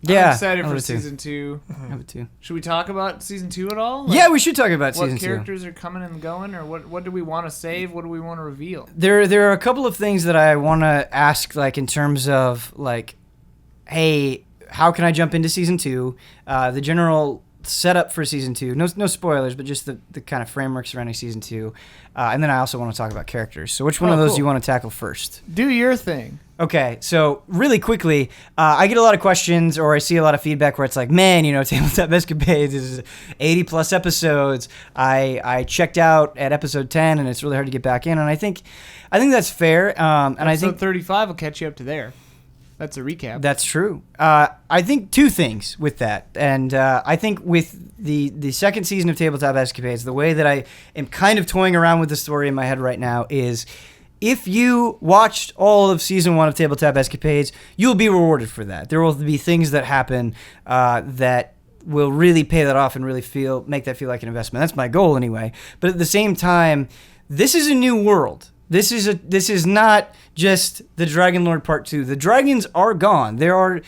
Yeah. I'm excited for too. season 2. I have it too. Should we talk about season 2 at all? Like, Yeah, we should talk about season what 2. characters are coming and going, or what do we want to save? What do we want to reveal? There are a couple of things that I want to ask, like in terms of like, hey, how can I jump into season 2? The general setup for season 2. No spoilers, but just the kind of framework surrounding season 2. And then I also want to talk about characters. So which one of those do you want to tackle first? Do your thing. Okay, so really quickly, I get a lot of questions, or I see a lot of feedback where it's like, man, you know, Tabletop Escapades is 80 plus episodes. I checked out at episode 10, and it's really hard to get back in. And I think that's fair. And I think 35 will catch you up to there. That's a recap. That's true. I think two things with that. And I think with the second season of Tabletop Escapades, the way that I am kind of toying around with the story in my head right now is, if you watched all of season 1 of Tabletop Escapades, you'll be rewarded for that. There will be things that happen that will really pay that off and really make that feel like an investment. That's my goal anyway. But at the same time, this is a new world. This is not just the Dragon Lord Part 2. The dragons are gone. There are,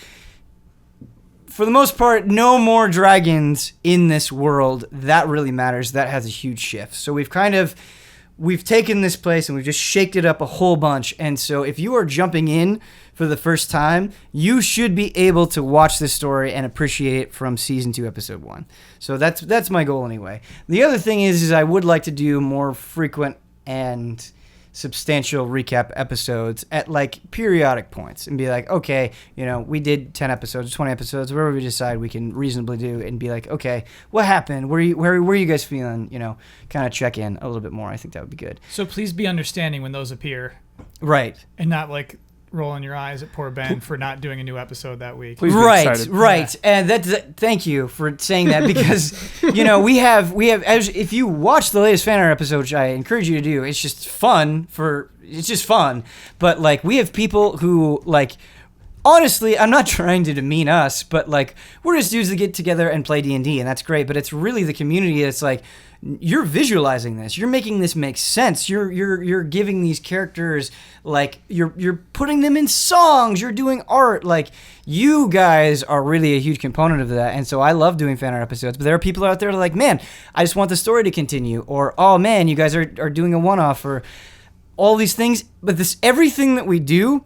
for the most part, no more dragons in this world. That really matters. That has a huge shift. So we've taken this place and we've just shaked it up a whole bunch. And so if you are jumping in for the first time, you should be able to watch this story and appreciate it from season 2, episode 1. So that's my goal anyway. The other thing is I would like to do more frequent and substantial recap episodes at like periodic points and be like, okay, you know, we did 10 episodes, 20 episodes, whatever we decide we can reasonably do, and be like, okay, what happened? Where are you guys feeling? You know, kind of check in a little bit more. I think that would be good. So please be understanding when those appear. Right. And not like rolling your eyes at poor Ben for not doing a new episode that week. Please be excited. Right. Yeah. And thank you for saying that, because you know, we have if you watch the latest fan art episode, which I encourage you to do, it's just fun. But like, we have people who, like, honestly, I'm not trying to demean us, but like, we're just dudes that get together and play D&D, and that's great. But it's really the community that's like, you're visualizing this, you're making this make sense, you're giving these characters, like, you're putting them in songs, you're doing art, like, you guys are really a huge component of that. And so I love doing fan art episodes, but there are people out there that are like, man, I just want the story to continue, or, oh man, you guys are doing a one-off, or all these things. But everything that we do,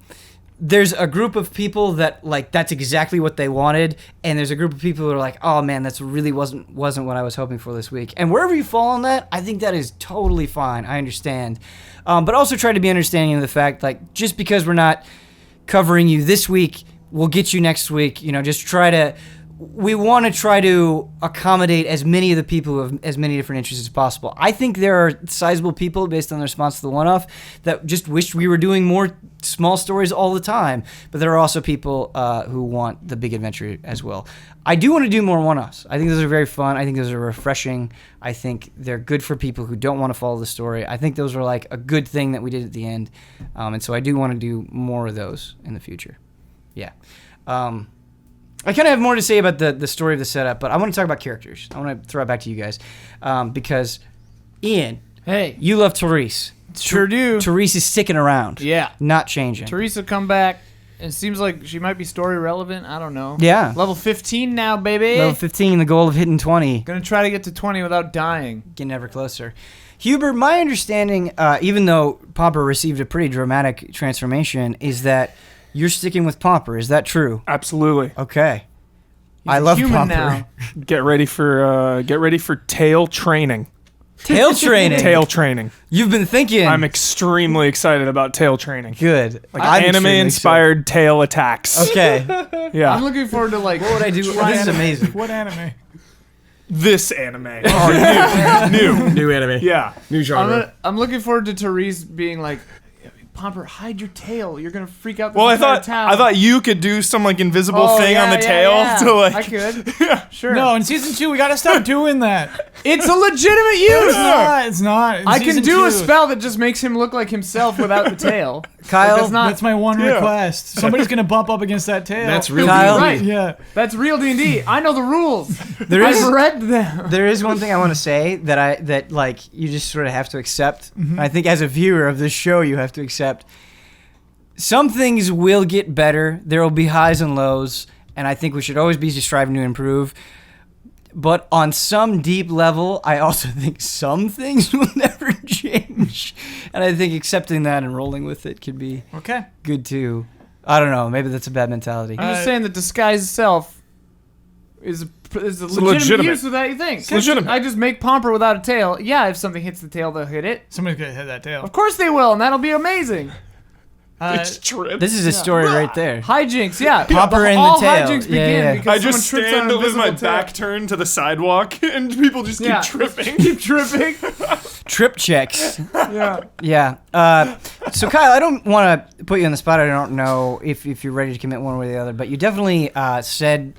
there's a group of people that, like, that's exactly what they wanted, and there's a group of people who are like, oh man, that's really wasn't what I was hoping for this week. And wherever you fall on that, I think that is totally fine. I understand. But also try to be understanding of the fact, like, just because we're not covering you this week, we'll get you next week. You know, we want to try to accommodate as many of the people who have as many different interests as possible. I think there are sizable people, based on the response to the one-off, that just wish we were doing more small stories all the time. But there are also people who want the big adventure as well. I do want to do more one-offs. I think those are very fun. I think those are refreshing. I think they're good for people who don't want to follow the story. I think those are like a good thing that we did at the end. And so I do want to do more of those in the future. Yeah. I kind of have more to say about the story of the setup, but I want to talk about characters. I want to throw it back to you guys. Because, Ian, hey, you love Therese. Sure do. Therese is sticking around. Yeah. Not changing. Therese will come back. It seems like she might be story relevant. I don't know. Yeah. Level 15 now, baby. Level 15, the goal of hitting 20. Gonna try to get to 20 without dying. Getting ever closer. Huber, my understanding, even though Pomper received a pretty dramatic transformation, is that you're sticking with Pomper. Is that true? Absolutely. Okay. I love human Pomper. now. Get ready for tail training. Tail training. Tail training. You've been thinking. I'm extremely excited about tail training. Good. Like I'm extremely anime-inspired tail attacks. excited. Okay. Yeah. I'm looking forward to like. What would I do? This is amazing. What anime? This anime. Oh, new. New anime. Yeah. New genre. I'm looking forward to Therese being like, Pomper, hide your tail. You're gonna freak out. This Well, I entire thought town. you could do some like invisible Oh, thing on the yeah, tail yeah. to like. I could. Sure. No, in season 2 we gotta stop doing that. It's a legitimate use. It's not. In I can season do a 2, spell that just makes him look like himself without the tail. Kyle, that's not. That's my one Yeah. request. Somebody's gonna bump up against that tail. That's real. Kyle, right. Yeah. That's real D&D. I know the rules. there is I've read them. there is one thing I want to say that like you just sort of have to accept. I think as a viewer of this show, you have to accept. Some things will get better. There will be highs and lows, and I think we should always be striving to improve. But on some deep level, I also think some things will never change. And I think accepting that and rolling with it could be Okay. good too. I don't know. Maybe that's a bad mentality. I'm just saying that disguise self is a legitimate legitimate. use of that you think. It's legitimate. I just make Pomper without a tail. Yeah, if something hits the tail, they'll hit it. Somebody's gonna hit that tail. Of course they will, and that'll be amazing. It's trip. This is a story right there. Hijinks, yeah. Popper and the all tail. hijinks begin Yeah, yeah. because I someone just trips on stand an with my invisible tail. back turned to the sidewalk, and people just keep tripping. Keep tripping. Trip checks. Yeah. Yeah. So Kyle, I don't want to put you on the spot. I don't know if you're ready to commit one way or the other, but you definitely said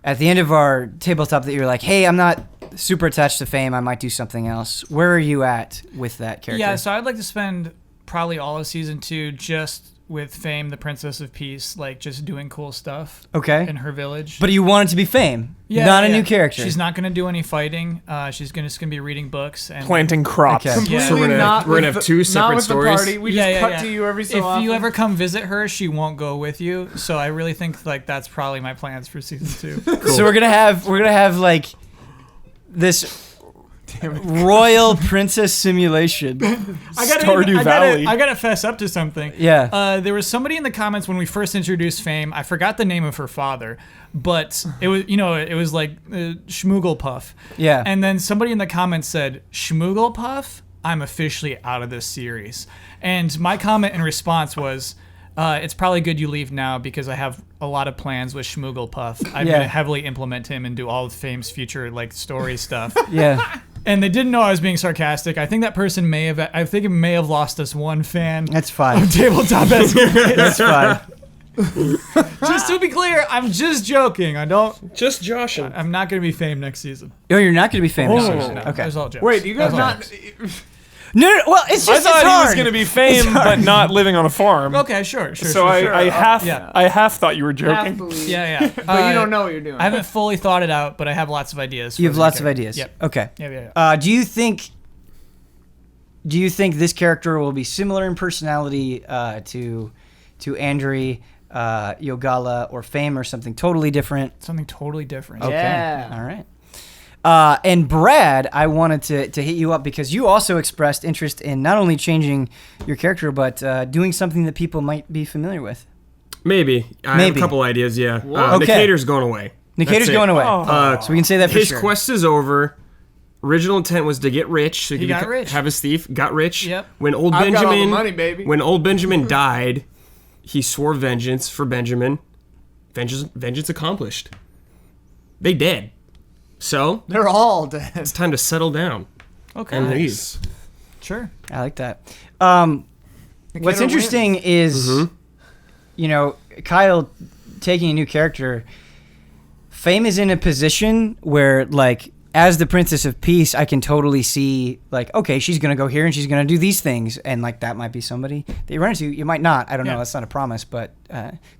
at the end of our tabletop that you were like, "Hey, I'm not super attached to fame. I might do something else." Where are you at with that character? Yeah, so I'd like to spend probably all of season 2 just with Fame, the Princess of Peace, like just doing cool stuff Okay. in her village. But you want it to be fame, not a new character. She's not gonna do any fighting. She's just gonna be reading books and Planting crops. Okay. Completely So we're gonna- not we're gonna with have two the, separate not with stories? The party. We just cut to you every so if often. you ever come visit her, she won't go with you. So I really think like that's probably my plans for season 2. So we're gonna have like this royal princess simulation. Stardew Valley. I gotta fess up to something. Yeah. There was somebody in the comments when we first introduced Fame. I forgot the name of her father, but it was like Schmoogelpuff. Yeah. And then somebody in the comments said, "Schmoogelpuff, I'm officially out of this series." And my comment in response was, it's probably good you leave now because I have a lot of plans with Schmoogelpuff. I'm Yeah. gonna heavily implement him and do all of Fame's future like story stuff. Yeah. And they didn't know I was being sarcastic. I think that person may have lost us one fan. That's fine. Tabletop Escapades. That's fine. Just to be clear, I'm just joking. Just joshing. I'm not gonna be Fame next season. Oh, you're not gonna be famous. No, Okay. It was all jokes. Wait, you guys That's all not? jokes. No, well, it's I just thought it's he hard. was going to be fame, but not living on a farm. Okay, sure. So I half thought you were Half joking. believe. Yeah. But you don't know what you're doing. I haven't fully thought it out, but I have lots of ideas. You have for lots the of character. ideas. Yep. Okay. Yeah. Do you think this character will be similar in personality to Andri, Yogala, or Fame, or something totally different? Something totally different. Okay. Yeah. All right. And Brad, I wanted to hit you up because you also expressed interest in not only changing your character, but doing something that people might be familiar with. Maybe. I have Maybe. a couple ideas, yeah. Okay. Nicator's going away. Nicator's That's it. going away. So we can say that for his sure. quest is over. Original intent was to get rich, so he could got rich. have his thief. Got rich. Yep. When old I've got all the Benjamin, money, baby. when old Benjamin died, he swore vengeance for Benjamin. Vengeance accomplished. They dead. So They're all dead. it's time to settle down Okay. and leave. Sure. I like that. What's interesting is, Kyle taking a new character. Fame is in a position where, like, as the Princess of Peace, I can totally see, like, okay, she's going to go here and she's going to do these things. And, like, that might be somebody that you run into. You might not. I don't know. Yeah. That's not a promise, but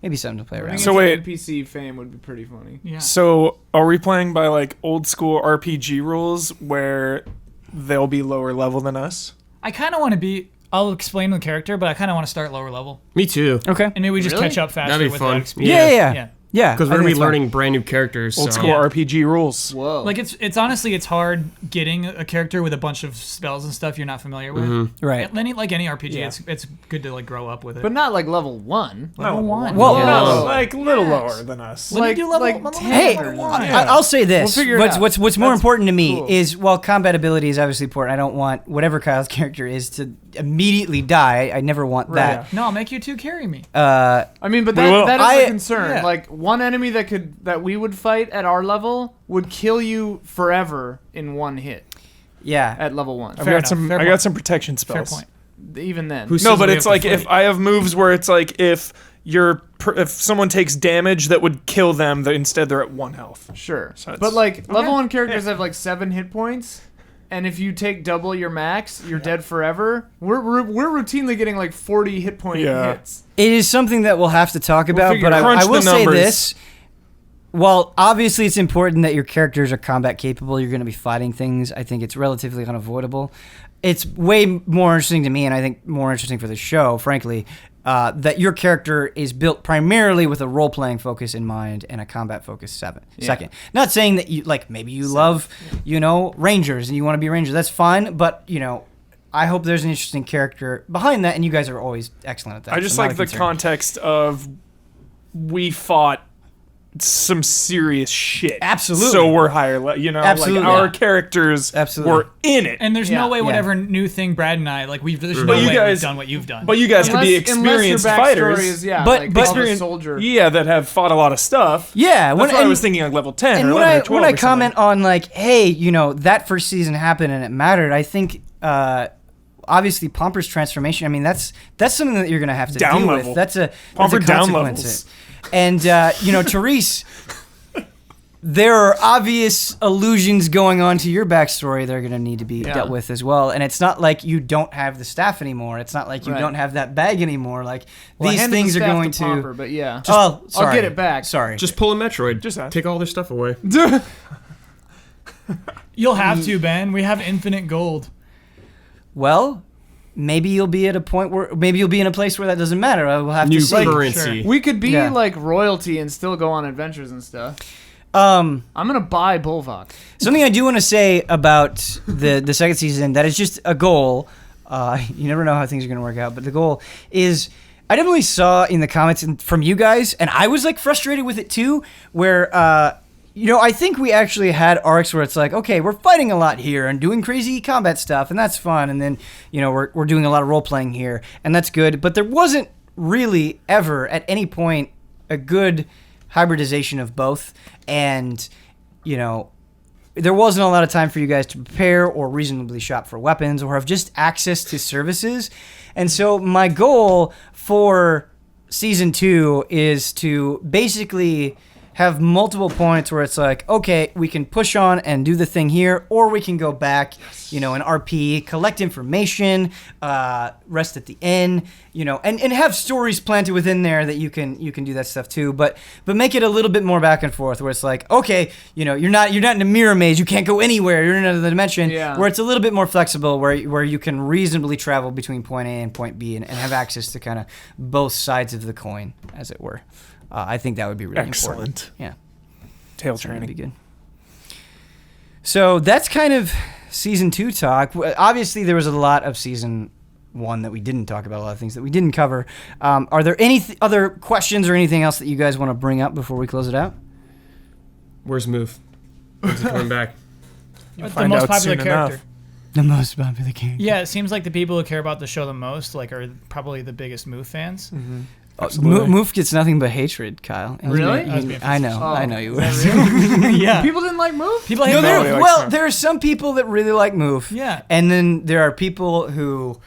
maybe something to play around So with. wait. NPC Fame would be pretty funny. Yeah. So are we playing by like old school RPG rules where they'll be lower level than us? I kind of want to be. I'll explain the character, but I kind of want to start lower level, Me too. Okay. and maybe we just Really? catch up faster That'd be with fun. the XP. Yeah. Yeah. Yeah, Because I we're think going to be it's fine. learning brand new characters. Old so. school RPG rules. Whoa. Like it's honestly it's hard getting a character with a bunch of spells and stuff you're not familiar with. Right. Like any RPG, Yeah. it's good to like grow up with it. but not like level 1. level one. Well, No, Yeah. like a little lower than us. Let me do level- like level 10 Hey, or one. something. I'll say this. We'll figure it out. What's more That's important to me cool. is, while combat ability is obviously important, I don't want whatever Kyle's character is to immediately die. I never want that. No, I'll make you two carry me. I mean, but will. that is I- a concern. yeah. Like, one enemy that we would fight at our level would kill you forever in one hit Yeah. at level 1. I Fair got enough. some protection Fair spells. point. Even then. Who's- No, says but we it's have like to if fight? I have moves where it's like if someone takes damage that would kill them, instead they're at 1 health. Sure. So it's- But, like, level Okay. 1 characters have, like, 7 hit points. And if you take double your max, you're dead forever. We're routinely getting, like, 40 hit point Yeah. hits. It is something that we'll have to talk about, figure but it out. I Crunch will the say numbers. this. While obviously it's important that your characters are combat capable, you're going to be fighting things, I think it's relatively unavoidable. It's way more interesting to me, and I think more interesting for the show, frankly, that your character is built primarily with a role-playing focus in mind and a combat focus second. Not saying that you, like, maybe you love, Rangers and you want to be a Ranger. That's fine, but, I hope there's an interesting character behind that, and you guys are always excellent at that. I just so not like a the concern. context of we fought some serious shit. Absolutely. So we're higher, Absolutely. like our Yeah. characters Absolutely. were in it. And there's Yeah. no way Yeah. whatever new thing Brad and I like there's no But you way guys- we've done what you've done. But you guys could be Unless experienced your backstory fighters. is, yeah, But- like, but- of a Experienced- soldier. Yeah, that have fought a lot of stuff. Yeah, That's why I was thinking like level 10 And or when 11 I or 12 when I or comment something. on like, hey, that first season happened and it mattered, I think obviously Pomper's transformation. I mean, that's something that you're gonna have to Down deal level. with. That's a Pomper down consequence. levels. And Therese, there are obvious allusions going on to your backstory that are going to need to be dealt with as well. And it's not like you don't have the staff anymore. It's not like you Right. don't have that bag anymore. Like Well, I these handed the things are staff going to to. Pomper, but yeah. Oh, sorry. I'll get it back. Sorry. Just pull a Metroid. Just ask. Take all their stuff away. You'll have to, Ben. We have infinite gold. Well, maybe you'll be at a point where maybe you'll be in a place where that doesn't matter. We'll have New to see. currency. We could be Yeah. like royalty and still go on adventures and stuff. Um, I'm gonna buy Bulvox. something I do want to say about the second season that is just a goal. You never know how things are going to work out, but the goal is. I definitely saw in the comments from you guys, and I was like frustrated with it too, where I think we actually had arcs where it's like, okay, we're fighting a lot here and doing crazy combat stuff, and that's fun, and then we're doing a lot of role playing here, and that's good, but there wasn't really ever at any point a good hybridization of both, and there wasn't a lot of time for you guys to prepare or reasonably shop for weapons or have just access to services. And so my goal for season 2 is to basically have multiple points where it's like, okay, we can push on and do the thing here, or we can go back, and RP, collect information, rest at the inn, and have stories planted within there that you can do that stuff too. But make it a little bit more back and forth, where it's like, okay, you're not in a mirror maze, you can't go anywhere, you're in another dimension, where it's a little bit more flexible, where you can reasonably travel between point A and point B and have access to kind of both sides of the coin, as it were. I think that would be really important. Excellent. Yeah. Tail So that'd training. be good. So that's kind of season 2 talk. Obviously, there was a lot of season 1 that we didn't talk about, a lot of things that we didn't cover. Are there any other questions or anything else that you guys want to bring up before we close it out? Where's Move? When's he coming back? The find most out popular soon character. enough. The most popular character. Yeah, it seems like the people who care about the show the most are probably the biggest Move fans. Absolutely. Moof gets nothing but hatred, Kyle. And Really? I know. Oh, I know you is would. that real? Yeah. People didn't like Move? People hate No, Move. Nobody likes well, Moof. there are some people that really like Moof. Yeah. And then there are people who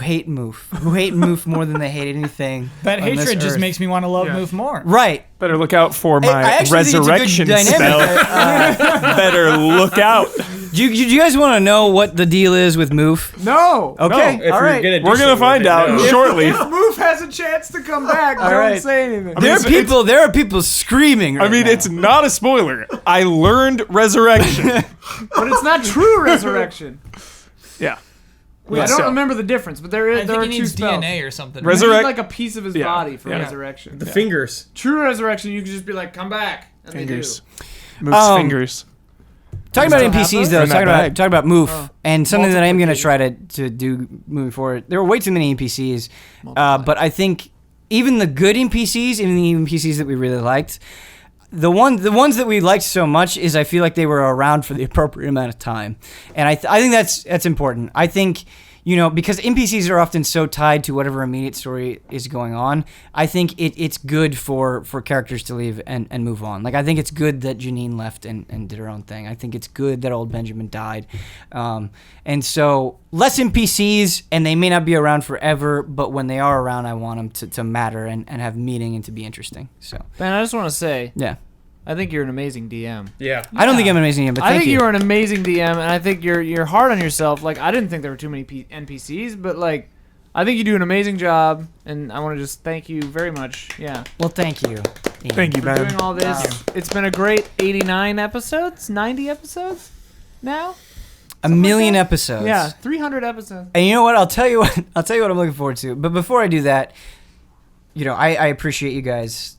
hate Moof. Who hate Moof more than they hate anything. That on this hatred just earth. makes me want to love Yeah. Move more. Right. Better look out for I my actually think it's a good resurrection dynamic. spell. Better look out. Do you guys want to know what the deal is with Moof? No. Okay. If all you're right. gonna do We're gonna something find with it, out no. shortly. If Move has a chance to come back, don't right. say anything. There it's- are people screaming. I mean, right it's not a spoiler. I learned resurrection. But it's not true resurrection. Yeah. I don't remember the difference, but there I are think he two needs spells. DNA or something. You need Resurrect- like a piece of his Yeah. body for Yeah. resurrection. The fingers. True resurrection, you can just be like, come back. And Fingers. They do. Moves fingers. Talking about still have NPCs those? though, In that bag. talking about Moof, and something that I am going to Multiplicated. try to do moving forward. There were way too many NPCs, but I think even the good NPCs, even the NPCs that we really liked, the ones that we liked so much is I feel like they were around for the appropriate amount of time, and I think that's important. I think, you know, because NPCs are often so tied to whatever immediate story is going on, I think it's good for characters to leave and move on. Like, I think it's good that Janine left and did her own thing. I think it's good that old Benjamin died. And so, less NPCs, and they may not be around forever, but when they are around, I want them to matter and have meaning and to be interesting. So, Ben, I just want to say, yeah. I think you're an amazing DM. Yeah. I don't think I'm an amazing, but I thank think you. you're an amazing DM, and I think you're hard on yourself. Like, I didn't think there were too many NPCs, but like, I think you do an amazing job, and I want to just thank you very much. Yeah, Well, thank you. Ian. Thank you, for man. doing all this. It's been a great 89 episodes, 90 episodes now. A million that? episodes. Yeah, 300 episodes. And you know what? I'll tell you what I'm looking forward to. But before I do that, you know, I appreciate you guys,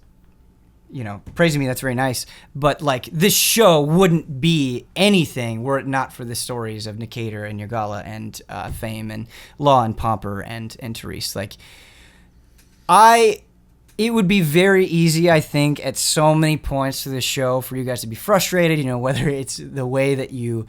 you know, praising me. That's very nice. But like, this show wouldn't be anything were it not for the stories of Nikator and Yogala and Fame and Law and Pomper and Therese. Like, it would be very easy, I think, at so many points to this show for you guys to be frustrated. You know, whether it's the way that you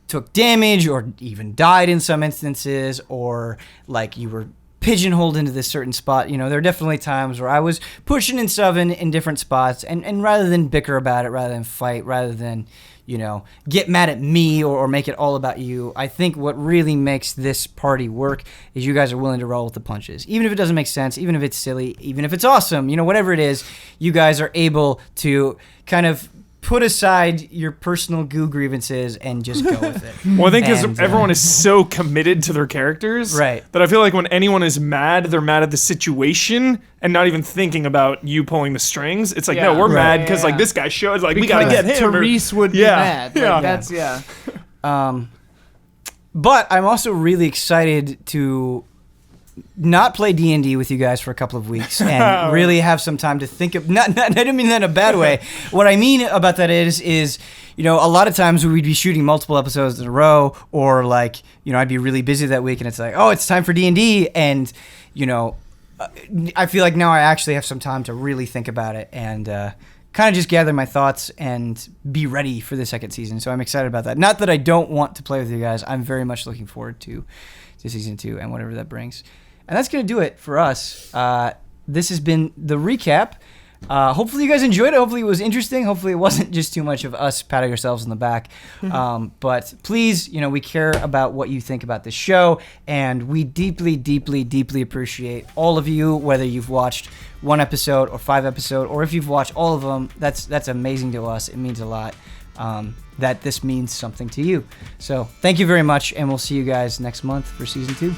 took damage or even died in some instances, or like you were pigeonholed into this certain spot. You know, there are definitely times where I was pushing and shoving in different spots, and rather than bicker about it, rather than fight, rather than, you know, get mad at me or make it all about you, I think what really makes this party work is you guys are willing to roll with the punches. Even if it doesn't make sense, even if it's silly, even if it's awesome, you know, whatever it is, you guys are able to kind of put aside your personal goo grievances and just go with it. Well, I think And, because everyone is so committed to their characters, Right. that I feel like when anyone is mad, they're mad at the situation and not even thinking about you pulling the strings. It's like, Yeah. no, we're Right. mad because Yeah. like this guy showed, like we gotta get him. or- Therese would be Yeah. mad. Like, Yeah. that's But I'm also really excited to not play D&D with you guys for a couple of weeks and really have some time to think of, not I don't mean that in a bad way. What I mean about that is, you know, a lot of times we'd be shooting multiple episodes in a row, or like, you know, I'd be really busy that week and it's like, oh, it's time for D&D. And, you know, I feel like now I actually have some time to really think about it and kind of just gather my thoughts and be ready for the second season. So I'm excited about that. Not that I don't want to play with you guys. I'm very much looking forward to season 2 and whatever that brings. And that's going to do it for us. This has been the recap. Hopefully you guys enjoyed it. Hopefully it was interesting. Hopefully it wasn't just too much of us patting ourselves on the back. But please, you know, we care about what you think about this show, and we deeply, deeply, deeply appreciate all of you, whether you've watched 1 episode or 5 episodes, or if you've watched all of them. That's amazing to us. It means a lot that this means something to you. So thank you very much, and we'll see you guys next month for season 2.